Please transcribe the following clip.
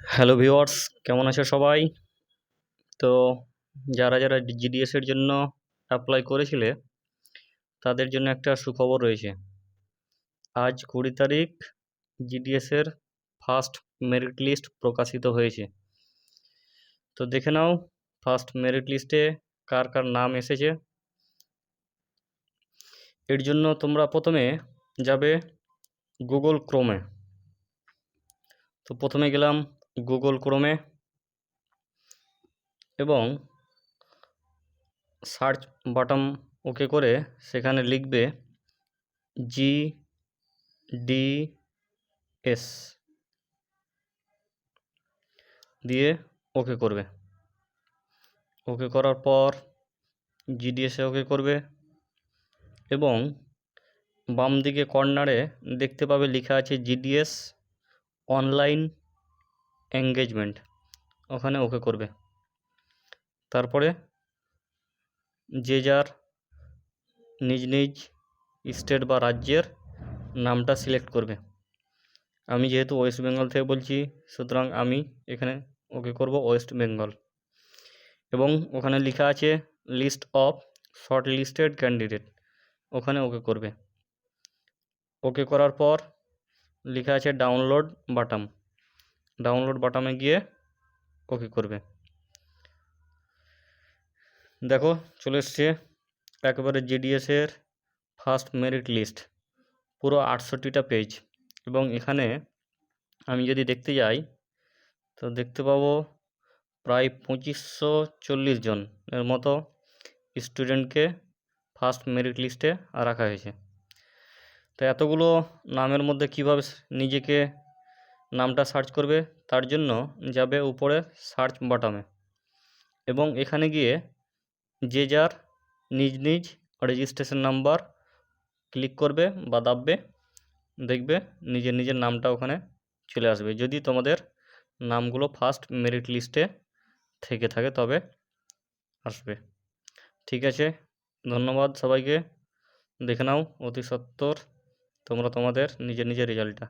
Hello viewers, কেমন আছো সবাই? তো যারা যারা জিডিএস এর জন্য অ্যাপ্লাই করেছিলে তাদের জন্য একটা সুখবর রয়েছে। আজ 20 তারিখ জিডিএস এর ফার্স্ট মেরিট লিস্ট প্রকাশিত হয়েছে। তো দেখে নাও ফার্স্ট মেরিট লিস্টে কার কার নাম এসেছে। এর জন্য তোমরা প্রথমে যাবে গুগল ক্রোমে। তো প্রথমে গেলাম গুগল ক্রোমে এবং সার্চ বাটন ওকে করে সেখানে লিখবে জিডিএস দিয়ে ওকে করবে। ওকে করার পর জিডিএসে ওকে করবে এবং বাম দিকে কর্নারে দেখতে পাবে লেখা আছে জিডিএস অনলাইন এঙ্গেজমেন্ট, ওখানে ওকে করবে। তারপরে যে যার নিজ নিজ স্টেট বা রাজ্যের নামটা সিলেক্ট করবে। আমি যেহেতু ওয়েস্ট বেঙ্গল থেকে বলছি, সুতরাং আমি এখানে ওকে করব ওয়েস্ট বেঙ্গল। এবং ওখানে লেখা আছে list of short listed candidate, ওখানে ওকে করবে। ওকে করার পর লেখা আছে ডাউনলোড বাটন, ডাউনলোড বাটনে গিয়ে ওকে করবে। দেখো চলে এসছে একেবারে জিডিএসের ফার্স্ট মেরিট লিস্ট, পুরো 68টা পেজ। এবং এখানে আমি যদি দেখতে যাই তো দেখতে পাবো প্রায় 2540 জন এর মতো স্টুডেন্টকে ফার্স্ট মেরিট লিস্টে রাখা হয়েছে। তো এতগুলো নামের মধ্যে কিভাবে নিজেকে নামটা সার্চ করবে, তার জন্য যাবে উপরে সার্চ বাটনে এবং এখানে গিয়ে যে যার নিজ নিজ রেজিস্ট্রেশন নাম্বার ক্লিক করবে বা দাববে, দেখবে নিজের নিজের নামটা ওখানে চলে আসবে। যদি তোমাদের নামগুলো ফার্স্ট মেরিট লিস্টে থেকে থাকে তবে আসবে। ঠিক আছে, ধন্যবাদ সবাইকে। দেখে নাও অতি সত্বর তোমরা তোমাদের নিজের নিজের রেজাল্টটা।